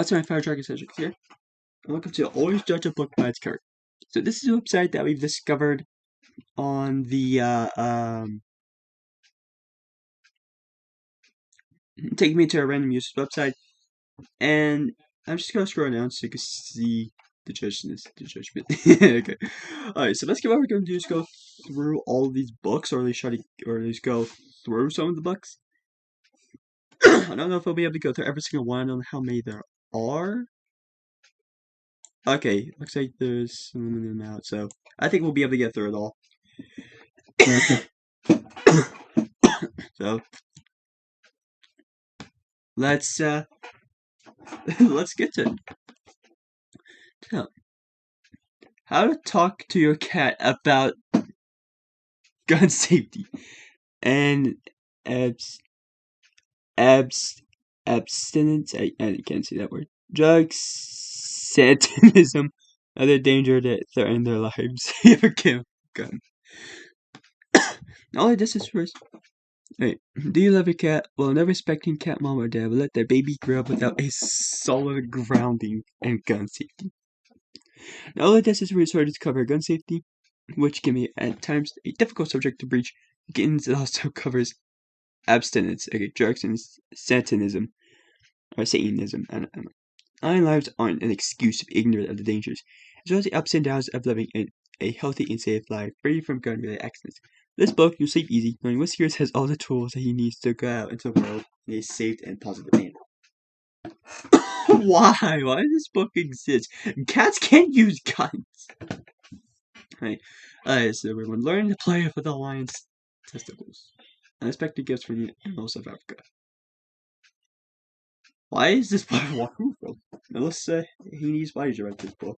What's my Fire Dragon Centric here? And welcome to Always Judge a Book by its cover. So this is a website that we've discovered on the take me to a random user's website, and I'm just gonna scroll down so you can see the judgment. Okay. Alright, so basically what we're gonna do is go through all of these books, or at least go through some of the books. I don't know if I'll be able to go through every single one. I don't know how many there are. Okay, looks like there's some of them out, so I think we'll be able to get through it all. So let's get to it. So, how to talk to your cat about gun safety and abstinence. I can't say that word. Drugs, satanism, other danger that threaten their lives. You ever get a gun? All this is first. Wait, do you love your cat? Well, no respecting cat mom or dad will let their baby grow up without a solid grounding and gun safety. Now, all of this is resorted to cover gun safety, which can be at times a difficult subject to breach. It also covers abstinence, drugs, and satanism, or Satanism. I don't know. Our lives aren't an excuse to be ignorant of the dangers, as well as the ups and downs of living a healthy and safe life, free from gun-related accidents. This book, you'll sleep easy, knowing Whiskers has all the tools that he needs to go out into the world in a safe and positive manner. Why? Why does this book exist? Cats can't use guns. Right. So everyone, learn to play with the lion's testicles. Unexpected gifts from the animals of Africa. Why is this book walking from? Melissa Haney's why did you write this book?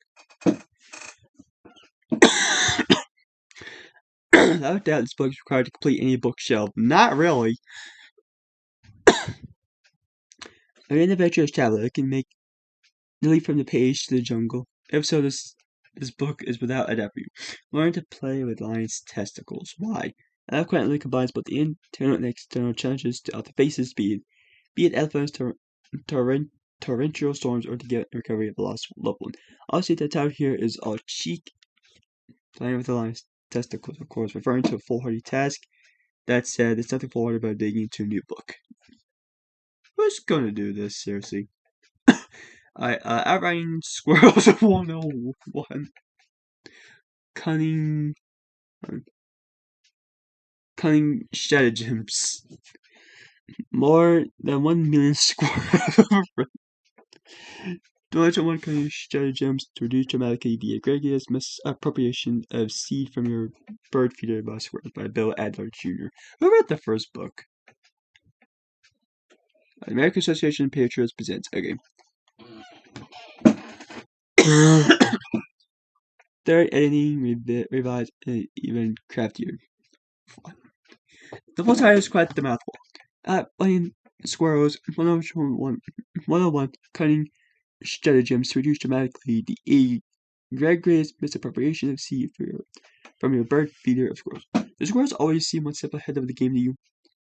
Without doubt, this book is required to complete any bookshelf. Not really. An adventurous traveler can make the leap from the page to the jungle. If so, this book is without a doubt for you. Learn to play with lions' testicles. Why? It eloquently combines both the internal and external challenges to outface speed, be it elephants, torrential storms, or to get recovery of a lost loved one. Obviously, the title here is all cheek. Playing with the lion's testicles, of course, referring to a foolhardy task. That said, there's nothing foolhardy about digging into a new book. Who's gonna do this, seriously? Outriding Squirrels 101. Cunning stratagems. More than 1 million squirrels. Knowledge on one cunning stratagems to reduce dramatically the egregious misappropriation of seed from your bird feeder by squirrels by Bill Adler Jr. Who wrote the first book? American Association of Patriots presents. Okay. Third editing, revised, even craftier. The full title is quite the mouthful. Playing Squirrels 101 cunning stratagems to reduce dramatically the egregious misappropriation of seed from your bird feeder of squirrels. The squirrels always seem one step ahead of the game to you.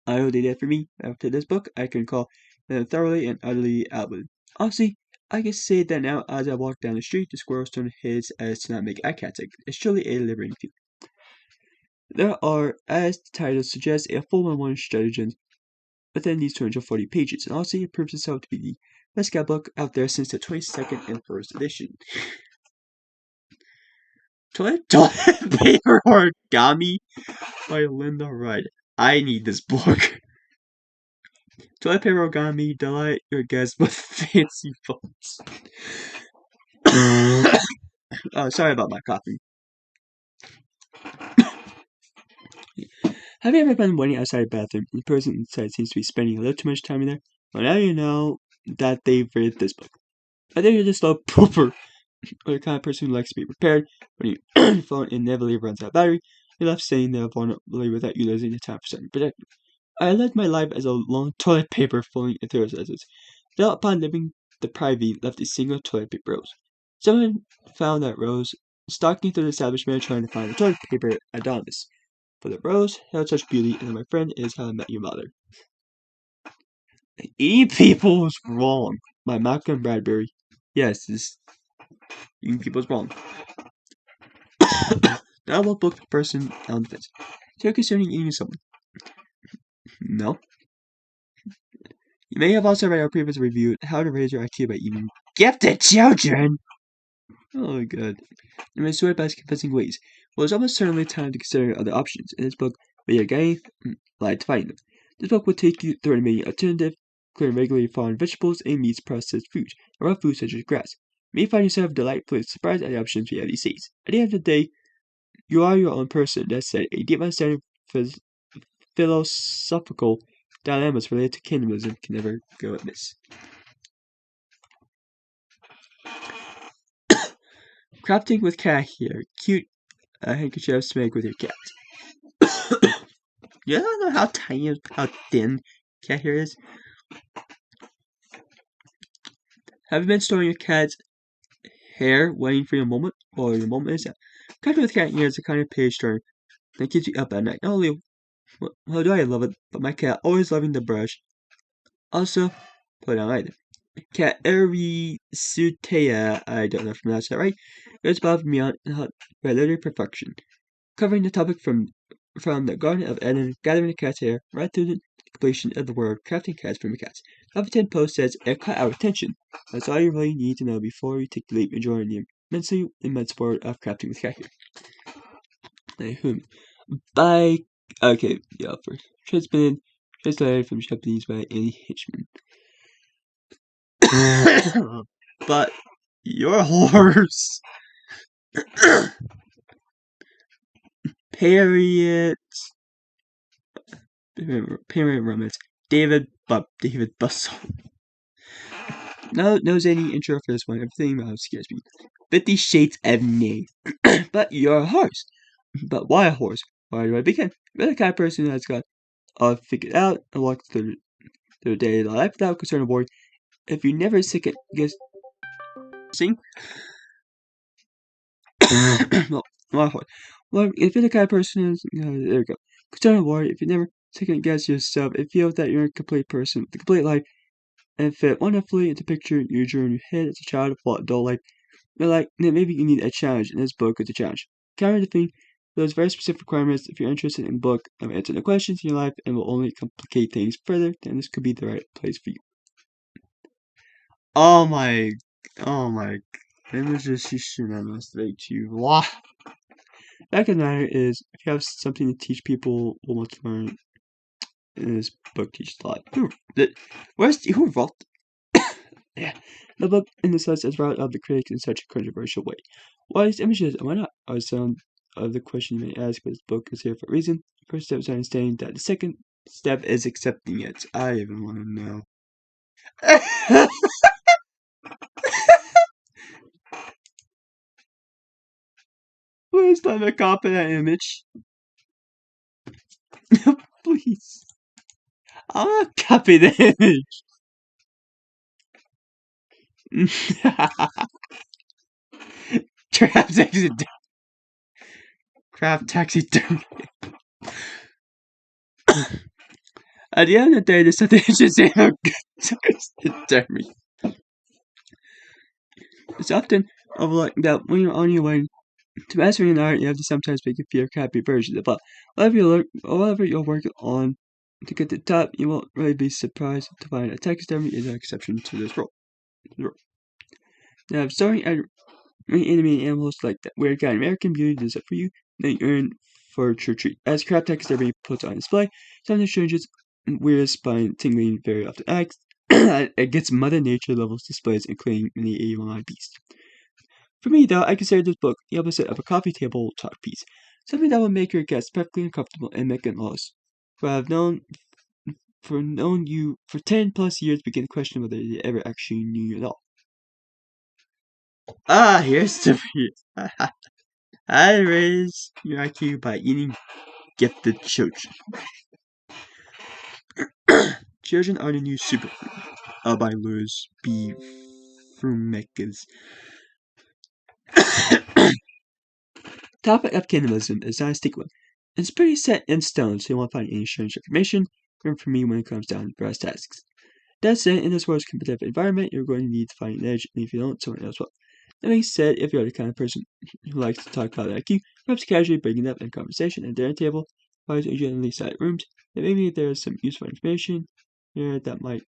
I know they did for me. After this book, I can call them thoroughly and utterly outwitted. Honestly, I can say that now as I walk down the street, the squirrels turn heads as to not make eye contact. It's surely a liberating feeling. There are, as the title suggests, a full 101 stratagems within these 240 pages, and honestly, it proves itself to be the best guidebook out there since the 22nd and 1st edition. Toilet Paper Origami by Linda Wright. I need this book. Toilet paper origami, delight your guests with fancy fonts. Sorry about my coughing. Have you ever been waiting outside a bathroom and the person inside seems to be spending a little too much time in there? Well, now you know that they've read this book. I think you're just a pooper, or the kind of person who likes to be prepared. When your phone inevitably runs out of battery, you're left sitting there vulnerably without utilizing the time for something protective. I led my life as a long toilet paper falling into its essence. Fell upon living deprived, left a single toilet paper rose. Someone found that rose, stalking through the establishment trying to find the toilet paper Adonis. For the rose held such beauty, and my friend is how I met your mother. Eating people was wrong. by Malcolm Bradbury. Yes, this eating people is wrong. Not what book the person on the fence. So concerning eating someone. No. You may have also read our previous review, How to Raise Your IQ by Eating Gifted Children. Oh, good. And I sort by convincing ways. Well, it's almost certainly time to consider other options. In this book, we are getting light to find them. This book will take you through an immediate alternative, including regularly farmed vegetables and meats, processed foods, or raw foods such as grass. You may find yourself delightfully surprised at the options we have these days. At the end of the day, you are your own person. That said, a deep understanding of philosophical dilemmas related to cannibalism can never go amiss. Crafting with cat hair. Cute handkerchiefs to make with your cat. You don't know how tiny, how thin cat hair is? Have you been storing your cat's hair waiting for your moment? Or your moment is? Crafting with cat hair is a kind of page turn that keeps you up at night. Not only how do I love it, but my cat always loving the brush. Also, put it on either. Cat Sutea, I don't know if I pronounced that right, goes above and beyond by literary perfection, covering the topic from the Garden of Eden, gathering the cat's hair, right through the completion of the word crafting cats from the cats. Top 10 post says it caught our attention. That's all you really need to know before you take the leap and join the immensely immense world of crafting with cat hair. By okay, yeah, first translated from Japanese by Annie Hitchman. But your horse. Period romance. David Bussell. No any intro for this one. Everything about scares me. 50 Shades of Nay. But you're a horse. But why a horse? Where do I begin? You're the kind of person that's got figured out and walked through their daily life without concern or worry. If you never second guess sing well, if you're the kind of person there we go. Concern or worry, if you never second guess yourself, it feels that you're a complete person with a complete life and fit wonderfully into picture you drew in your head as a child of adult life. You're like, maybe you need a challenge, and this book is a challenge. Counter the thing, those very specific requirements if you're interested in a book of answering the questions in your life and will only complicate things further, then this could be the right place for you. Oh my images you should not masturbate to. Wow. Back in the matter is, if you have something to teach people will want to learn, this book teaches a lot. Who wrote? Yeah. The book in the sense is brought up the critics in such a controversial way. Why these images and why not are some of the questions you may ask, but this book is here for a reason. The first step is understanding that. The second step is accepting it. I even want to know. Please let me copy that image. Please. I want to copy the image. Craft taxidermy. At the end of the day, there's something interesting about taxidermy. It's often overlooked that when you're on your way to mastering an art, you have to sometimes make a few crappy versions of it. Whatever you're working on to get to the top, you won't really be surprised to find that taxidermy is an exception to this rule. Now, if starting at animated animals like that weird guy in American Beauty does it for you, then you earn for a true treat. As craft taxidermy puts on display, sometimes changes weird spine tingling very often acts. It gets Mother Nature levels displays, including the A1I Beast. For me, though, I consider this book the opposite of a coffee table talk piece. Something that will make your guests perfectly uncomfortable and make it lost. For I have known you for 10 plus years, begin to question whether they ever actually knew you at all. Here's the I raise your IQ by eating gifted children. Children are the new superfood. By Louis B. Frumakers. Topic of cannibalism is not a stick one. It's pretty set in stone, so you won't find any strange information from me when it comes down to brass tasks. That said, in this world's competitive environment, you're going to need to find an edge, and if you don't, someone else will. That being said, if you're the kind of person who likes to talk about IQ, perhaps casually bringing up in conversation at dinner table, finds in generally silent rooms, then maybe there's some useful information here that might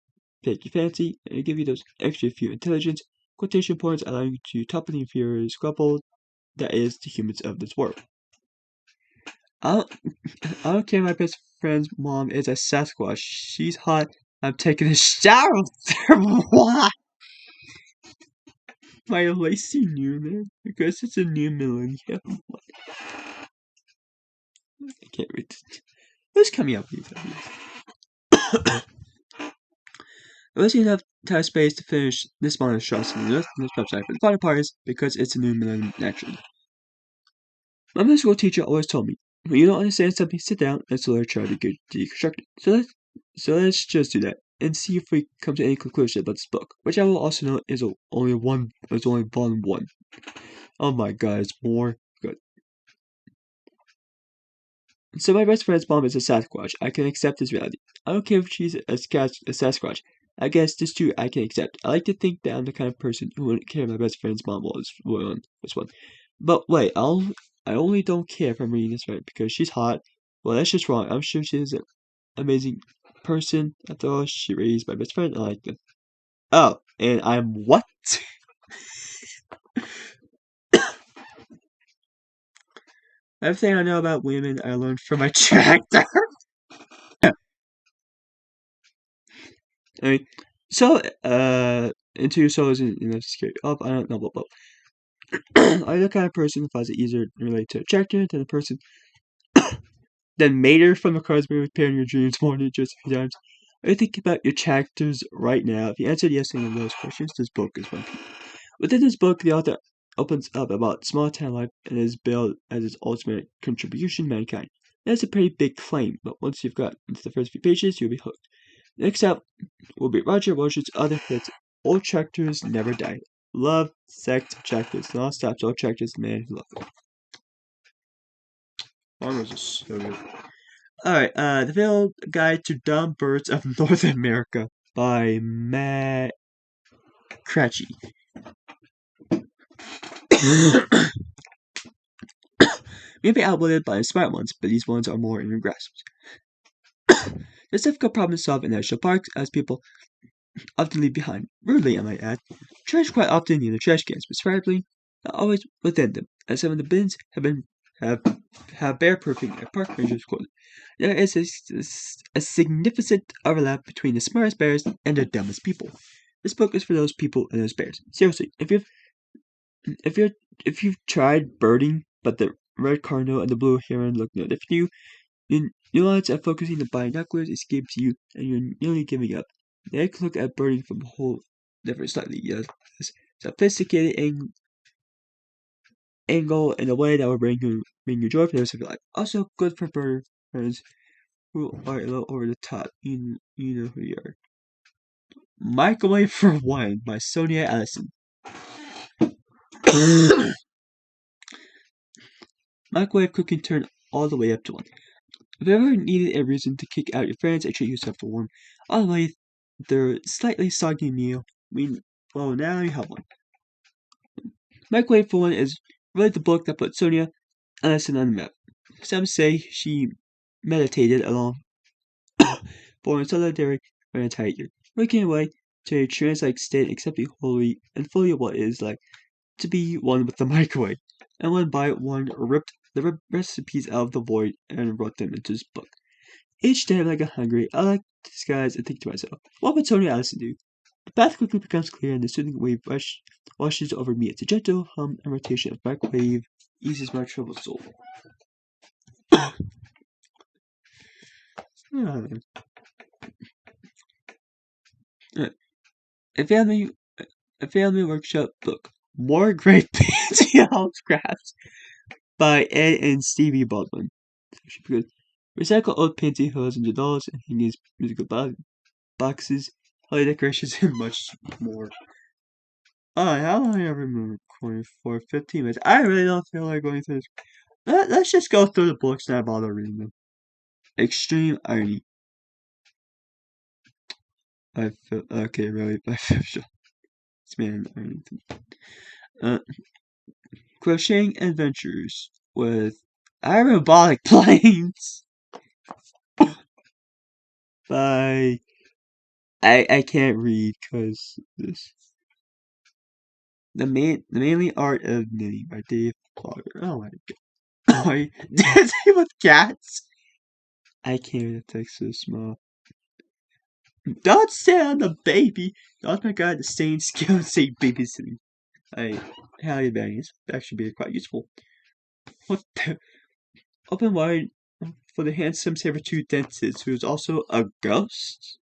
take your fancy and give you those extra few intelligence quotation points allowing you to topple the inferior squabble that is the humans of this world. I don't care if my best friend's mom is a Sasquatch. She's hot. I'm taking a shower with her. Why? My lacy Newman? Because it's a new millennium. I can't read this. Who's coming up with these ideas? Unless you have time space to finish this monstrosity in this website, but the final part is because it's a new millennium naturally. My middle school teacher always told me, when you don't understand something, sit down and slowly try to deconstruct it. So let's just do that and see if we come to any conclusion about this book, which I will also note is only volume 1. Oh my god, it's more good. So my best friend's mom is a Sasquatch. I can accept this reality. I don't care if she's a Sasquatch. I guess this too I can accept. I like to think that I'm the kind of person who wouldn't care if my best friend's mom was one. But wait, I only don't care if I'm reading this right because she's hot. Well, that's just wrong. I'm sure she's an amazing person. After all, she raised my best friend. I like them. Oh, and I'm what? Everything I know about women, I learned from my tractor. I mean, so, into your souls and scary up. I don't know, blah, blah. I'm the kind of person who finds it easier to relate to a tractor than a person that made her from the cars by repairing your dreams more than just a few times. Are you thinking about your tractors right now? If you answered yes to any of those questions, this book is one for you. Within this book, the author opens up about small town life and is billed as its ultimate contribution to mankind. That's a pretty big claim, but once you've got into the first few pages, you'll be hooked. Next up will be Roger Washington's other hits, Old Tractors Never Die. Love, sex, tractors, non-stop, old tractors, man who loved them. Those are so good. Alright, The Field Guide to Dumb Birds of North America by Matt Cratchy. May be outwitted by the smart ones, but these ones are more in your grasp. There's difficult problems to solve in national parks, as people often leave behind, rudely I might add, trash quite often near the trash cans, but preferably not always within them, as some of the bins have bear-proofing at park rangers quoted. There is a significant overlap between the smartest bears and the dumbest people. This book is for those people and those bears. Seriously, if you've tried birding, but the red cardinal and the blue heron look no different to you, then nuance of focusing the binoculars escapes you, and you're nearly giving up. Take a look at birding from a whole different, slightly sophisticated angle in a way that will bring you joy for the rest of your life. Also, good for bird friends who are a little over the top. You know who you are. Microwave for One by Sonia Allison. Microwave cooking turned all the way up to 1. If you ever needed a reason to kick out your friends and treat yourself to warm, all the way their slightly soggy meal, well, now you have one. Microwave for One is really the book that put Sonia Allison on the map. Some say she meditated along for a solitary for an entire year, working away to a trance-like state, accepting wholly and fully what it is like to be one with the microwave, and one by one ripped the recipes out of the void and wrote them into this book. Each day when I get hungry, I like to disguise and think to myself, what would Sonia Allison do? The path quickly becomes clear and the soothing wave washes over me. It's a gentle hum and rotation of microwave eases my troubled soul. A family workshop book. More Great Pansy House Crafts by Ed and Stevie Baldwin. Recycle old pansy hose into dolls and hangings, musical boxes, holiday decorations, and much more. How long have I been recording for? 15 minutes. I really don't feel like going through this. Let's just go through the books and not bother reading them. Extreme Irony. Okay, really, by fifth man Arlington. Crocheting adventures with aerobolic planes by I can't read because this the mainly art of knitting by Dave Potter. Oh my god. Why dancing with cats? I can't read the text so small. Don't sit on the baby. Oh my god, the same skill say babysitting. Halle Berry is actually be quite useful. What the open wide for the handsome saber-tooth dentist who is also a ghost?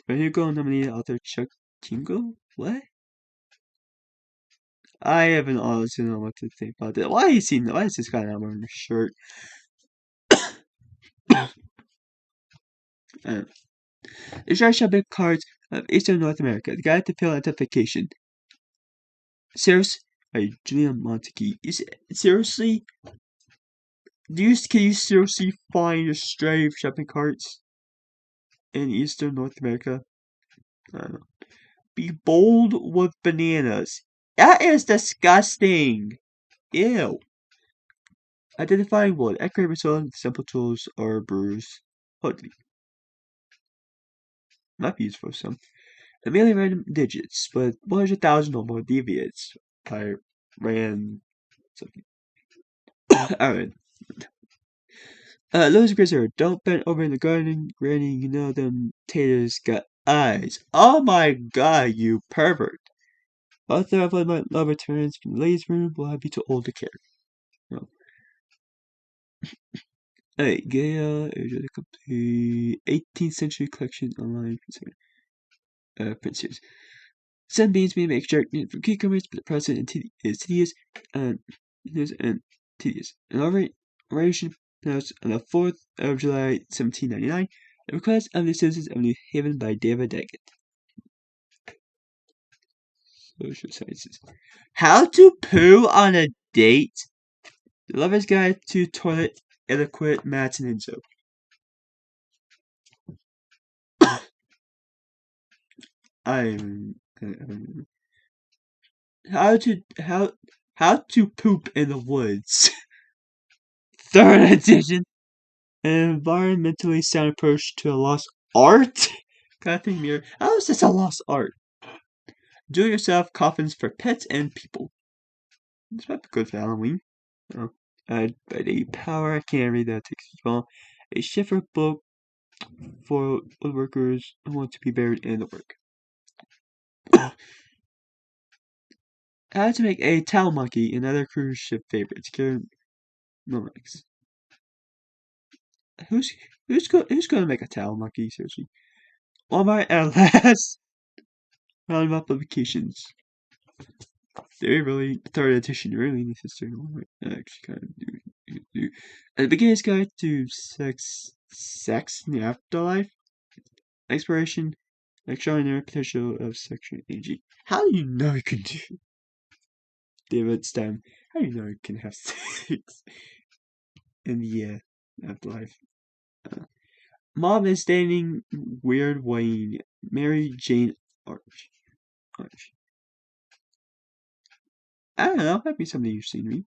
When you go nominated author Chuck Tingle? What? I haven't honestly know what to think about that. Why is this guy not wearing a shirt? The Shark Shopping Cards of Eastern North America. The Guide to Field Identification. Seriously? Julia Montague. Seriously? Can you seriously find a stray shopping carts in Eastern North America? I don't know. Be bold with bananas. That is disgusting. Ew. Identifying wood. Accurate result. Simple tools or brewers. Ugly. Might be useful for some. A million random digits with 100,000 or more deviates by Rand something. Alright. Louis Grizzer, don't bend over in the garden, Granny, you know them taters got eyes. Oh my god, you pervert. Author of When My Love Returns from the Ladies' Room will I be too old to care. No. Hey, Gaia is a complete 18th century collection online print series. Some beans may make shark meat from cucumbers, but the process is tedious and tedious. An oration pronounced on the 4th of July, 1799. The request of the citizens of New Haven by David Daggett. Social sciences. How to poo on a date? The Lover's Guide to Toilet Etiquette, Matt and Enzo. How to poop in the woods. 3rd edition. An environmentally sound approach to a lost art. Crafting mirror. How is this a lost art? Do it yourself coffins for pets and people. This might be good for Halloween. Oh. By the power, I can't read that text as well. A shifter book for woodworkers who want to be buried in the work. How to make a towel monkey and other cruise ship favorites. Mavericks. Who's gonna make a towel monkey? Seriously. Walmart at last. Round of publications. They really 3rd edition really in this history. Actually, kind of do. The beginner's guide to sex in the afterlife. Exploration. Extraordinary potential of sexual energy. How do you know you can do? David Stem. How do you know you can have sex in the afterlife? Mom is dating Weird Wayne. Mary Jane Arch. I don't know. Might be something you've seen me.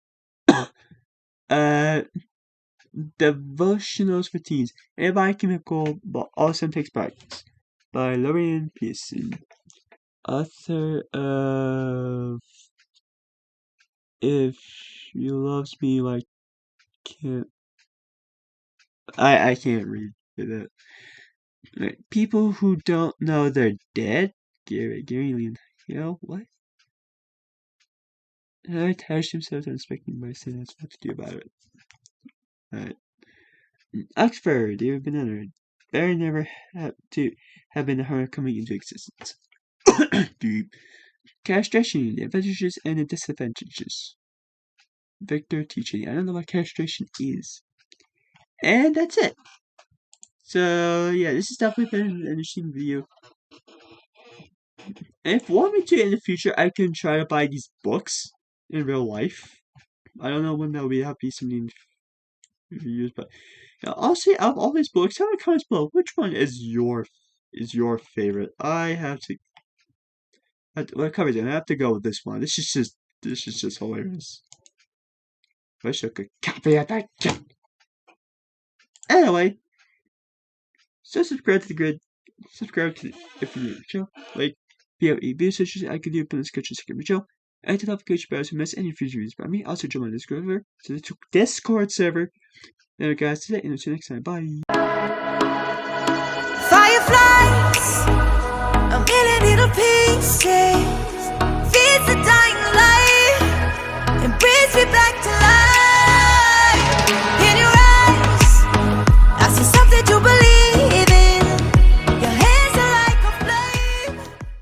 Devotionals for Teens. Everybody chemical, but awesome takes practice. By Lorraine Pearson. Author of If You Loves Me Like Can't. I can't read that. Right. People who don't know they're dead. Gary Lynn Hill. What? They attach themselves unexpected by saying that's what to do about it. Alright. Oxford, you've been honored. Barry never had to have been a horror coming into existence. Deep. Castration, the advantages and the disadvantages. Victor teaching. I don't know what castration is. And that's it. So yeah, this has definitely been an interesting video. And if you want me to in the future, I can try to buy these books in real life. I don't know when that will be. That'll be something in years, but yeah, I'll say out of all these books, tell me in the comments below which one is your is your favorite? I have to. What cover then? I have to go with this one. This is just hilarious. I should copy of that. Anyway, so subscribe to the grid. Subscribe to if you need the show. Like, if you have any video suggestions, I can do it in the description section of the show. And to notification bells to miss any future videos by me. Also join my Discord server. Anyway, guys, today, and I'll see you next time. Bye. Fireflies, a million little pieces.